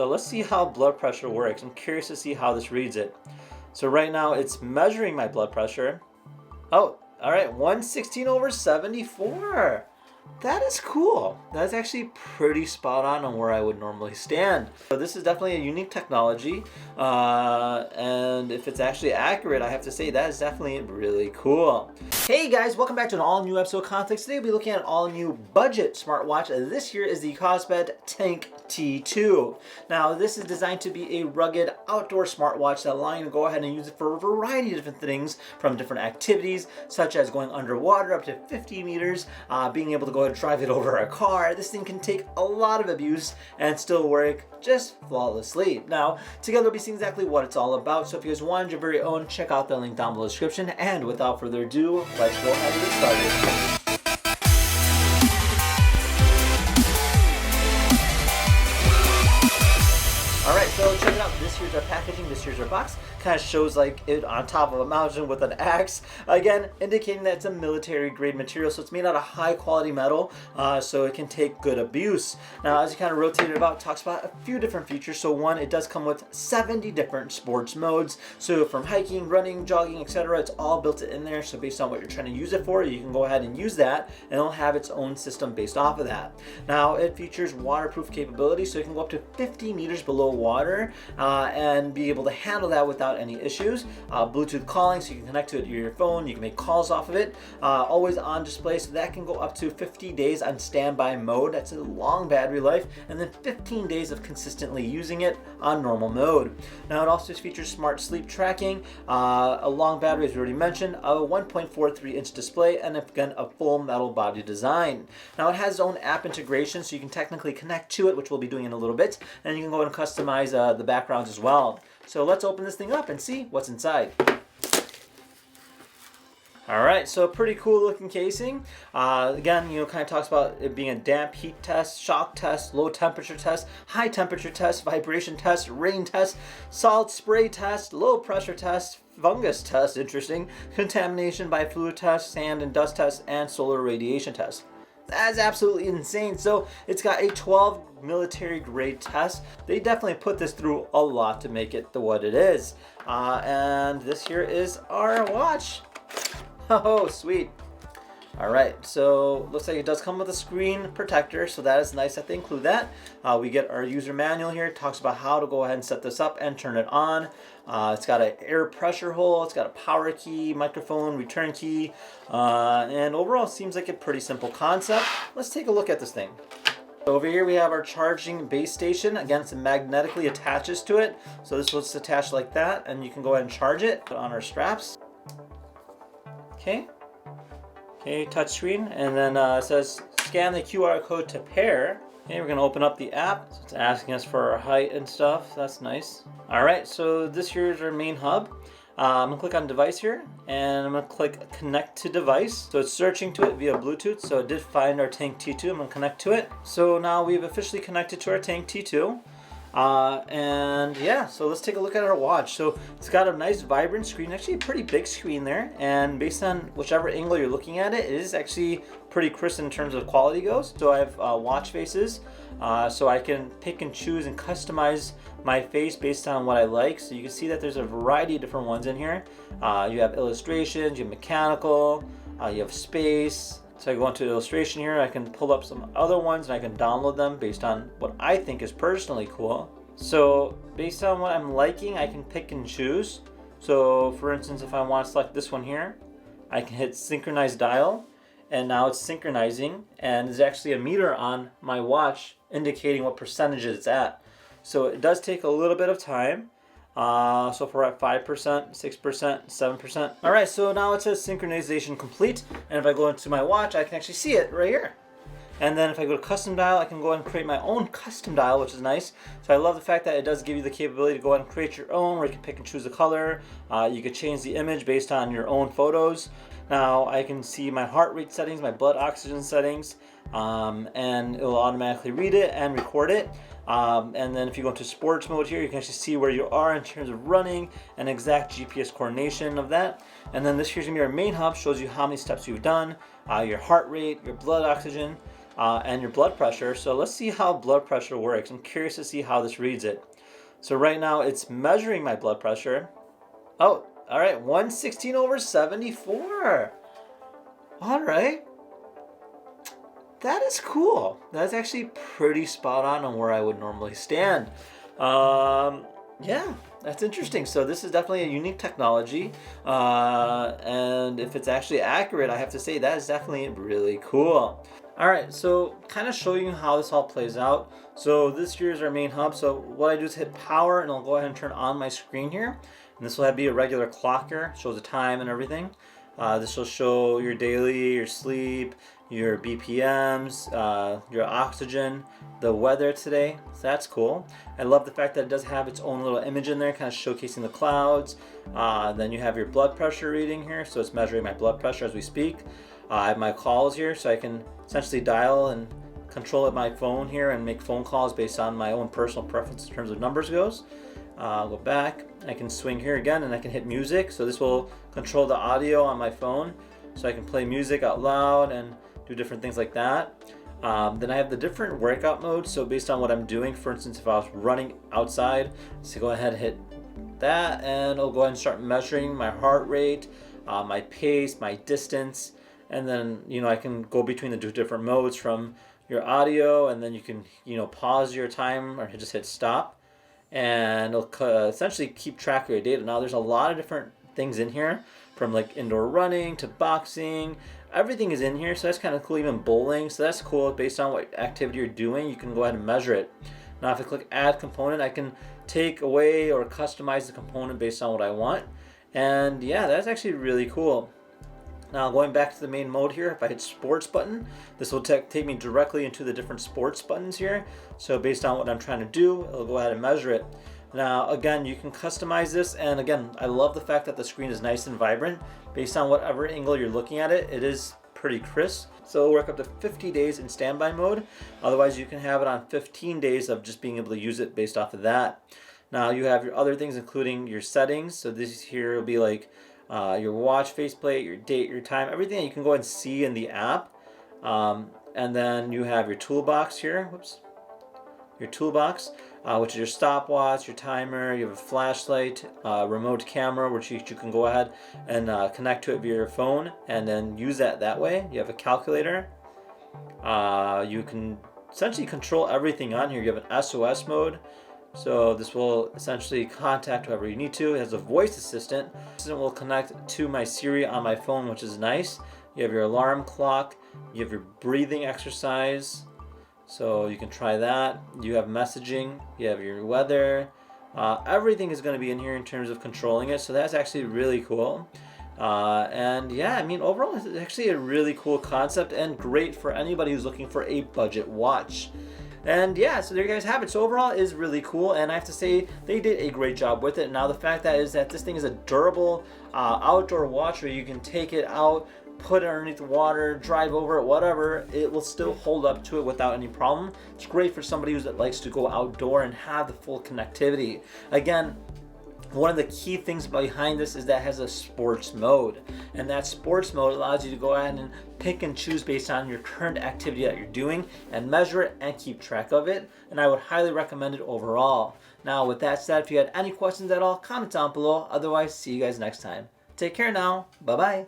So let's see how blood pressure works. I'm curious to see how this reads it. So right now it's measuring my blood pressure. Oh, all right, 116/74. That is cool. That's actually pretty spot on where I would normally stand. So this is definitely a unique technology. And if it's actually accurate, I have to say that is definitely really cool. Hey guys, welcome back to an all new episode of Context. Today we'll be looking at an all new budget smartwatch. This here is the Kospet Tank T2. Now this is designed to be a rugged outdoor smartwatch that allows you to go ahead and use it for a variety of different things, from different activities such as going underwater up to 50 meters, being able to go ahead and drive it over a car. This thing can take a lot of abuse and still work just flawlessly. Now together we'll be seeing exactly what it's all about. So if you guys want your very own, check out the link down below the description. And without further ado, let's go ahead and get started. Alright, so check it out. This here's our packaging, this here's our box. Kind of shows like it on top of a mountain with an axe. Again, indicating that it's a military grade material, so it's made out of high quality metal, so it can take good abuse. Now, as you kind of rotate it about, it talks about a few different features. So one, it does come with 70 different sports modes. So from hiking, running, jogging, etc., it's all built in there. So based on what you're trying to use it for, you can go ahead and use that, and it'll have its own system based off of that. Now, it features waterproof capability, so it can go up to 50 meters below water and be able to handle that without any issues. Bluetooth calling, so you can connect to it to your phone, you can make calls off of it. Always on display, so that can go up to 50 days on standby mode. That's a long battery life, and then 15 days of consistently using it on normal mode. Now it also features smart sleep tracking, a long battery as we already mentioned, a 1.43 inch display, and again a full metal body design. Now it has its own app integration, so you can technically connect to it, which we'll be doing in a little bit, and you can go and customize the backgrounds as well. So let's open this thing up and see what's inside. Alright, so pretty cool looking casing. Again, kind of talks about it being a damp heat test, shock test, low temperature test, high temperature test, vibration test, rain test, solid spray test, low pressure test, fungus test, interesting, contamination by fluid test, sand and dust test, and solar radiation test. That's absolutely insane. So it's got a 12 military grade test. They definitely put this through a lot to make it what it is. And this here is our watch. Oh, sweet. Alright, so looks like it does come with a screen protector, so that is nice that they include that. We get our user manual here. It talks about how to go ahead and set this up and turn it on. It's got an air pressure hole, it's got a power key, microphone, return key, and overall it seems like a pretty simple concept. Let's take a look at this thing. Over here we have our charging base station. Again, it magnetically attaches to it, so this was attached like that, and you can go ahead and charge it. Put on our straps. Okay, touchscreen, and then it says scan the QR code to pair. Okay, we're gonna open up the app. So it's asking us for our height and stuff. That's nice. All right, so this here is our main hub. I'm gonna click on device here, and I'm gonna click connect to device. So it's searching to it via Bluetooth. So it did find our Tank T2. I'm gonna connect to it. So now we've officially connected to our Tank T2. And yeah, so let's take a look at our watch. So it's got a nice vibrant screen, actually a pretty big screen there, and based on whichever angle you're looking at it, it is actually pretty crisp in terms of quality goes. So I have watch faces, so I can pick and choose and customize my face based on what I like. So you can see that there's a variety of different ones in here. You have illustrations, you have mechanical, you have space. So I go into illustration here, I can pull up some other ones and I can download them based on what I think is personally cool. So based on what I'm liking, I can pick and choose. So for instance, if I want to select this one here, I can hit synchronize dial, and now it's synchronizing, and there's actually a meter on my watch indicating what percentage it's at. So it does take a little bit of time. So if we're at 5%, 6%, 7%. All right, so now it says synchronization complete. And if I go into my watch, I can actually see it right here. And then if I go to custom dial, I can go ahead and create my own custom dial, which is nice. So I love the fact that it does give you the capability to go ahead and create your own, where you can pick and choose the color. You can change the image based on your own photos. Now I can see my heart rate settings, my blood oxygen settings, and it will automatically read it and record it. And then if you go into sports mode here, you can actually see where you are in terms of running and exact GPS coordination of that. And then this here's gonna be our main hub, shows you how many steps you've done, your heart rate, your blood oxygen. and your blood pressure. So let's see how blood pressure works. I'm curious to see how this reads it. So right now it's measuring my blood pressure. Oh, all right, 116/74. All right. That is cool. That's actually pretty spot on where I would normally stand. Yeah, that's interesting. So this is definitely a unique technology. And if it's actually accurate, I have to say that is definitely really cool. All right, so kind of showing you how this all plays out. So this here is our main hub. So what I do is hit power and I'll go ahead and turn on my screen here. And this will be a regular clock here, shows the time and everything. This will show your daily, your sleep, your BPMs, your oxygen, the weather today. So that's cool. I love the fact that it does have its own little image in there, kind of showcasing the clouds. Then you have your blood pressure reading here, so it's measuring my blood pressure as we speak. I have my calls here, so I can essentially dial and control it my phone here and make phone calls based on my own personal preference in terms of numbers goes. I'll go back. I can swing here again and I can hit music. So this will control the audio on my phone. So I can play music out loud and do different things like that. Then I have the different workout modes. So based on what I'm doing, for instance, if I was running outside, so go ahead and hit that and it'll go ahead and start measuring my heart rate, my pace, my distance. And then, I can go between the two different modes from your audio, and then you can, pause your time or just hit stop. And it'll essentially keep track of your data. Now there's a lot of different things in here, from like indoor running to boxing. Everything is in here, so that's kind of cool. Even bowling, so that's cool. Based on what activity you're doing, you can go ahead and measure it. Now if I click add component, I can take away or customize the component based on what I want. And yeah, that's actually really cool. Now going back to the main mode here, if I hit sports button, this will take me directly into the different sports buttons here. So based on what I'm trying to do, it'll go ahead and measure it. Now again, you can customize this, and again, I love the fact that the screen is nice and vibrant. Based on whatever angle you're looking at it, it is pretty crisp. So it'll work up to 50 days in standby mode. Otherwise you can have it on 15 days of just being able to use it based off of that. Now you have your other things, including your settings. So this here will be like your watch faceplate, your date, your time, everything that you can go ahead and see in the app. And then you have your toolbox here. Whoops. Your toolbox, which is your stopwatch, your timer. You have a flashlight, remote camera, which you can go ahead and connect to it via your phone and then use that way. You have a calculator. You can essentially control everything on here. You have an SOS mode. So this will essentially contact whoever you need to. It has a voice assistant. It will connect to my Siri on my phone, which is nice. You have your alarm clock. You have your breathing exercise. So you can try that. You have messaging. You have your weather. Everything is going to be in here in terms of controlling it. So that's actually really cool. And yeah, I mean, overall, it's actually a really cool concept and great for anybody who's looking for a budget watch. And yeah, so there you guys have it. So overall, it is really cool, and I have to say they did a great job with it. Now the fact is that this thing is a durable outdoor watch where you can take it out, put it underneath the water, drive over it, whatever, it will still hold up to it without any problem. It's great for somebody that likes to go outdoor and have the full connectivity. Again, one of the key things behind this is that it has a sports mode, and that sports mode allows you to go ahead and pick and choose based on your current activity that you're doing and measure it and keep track of it, and I would highly recommend it overall. Now with that said, if you had any questions at all, comment down below. Otherwise, see you guys next time. Take care now. Bye bye.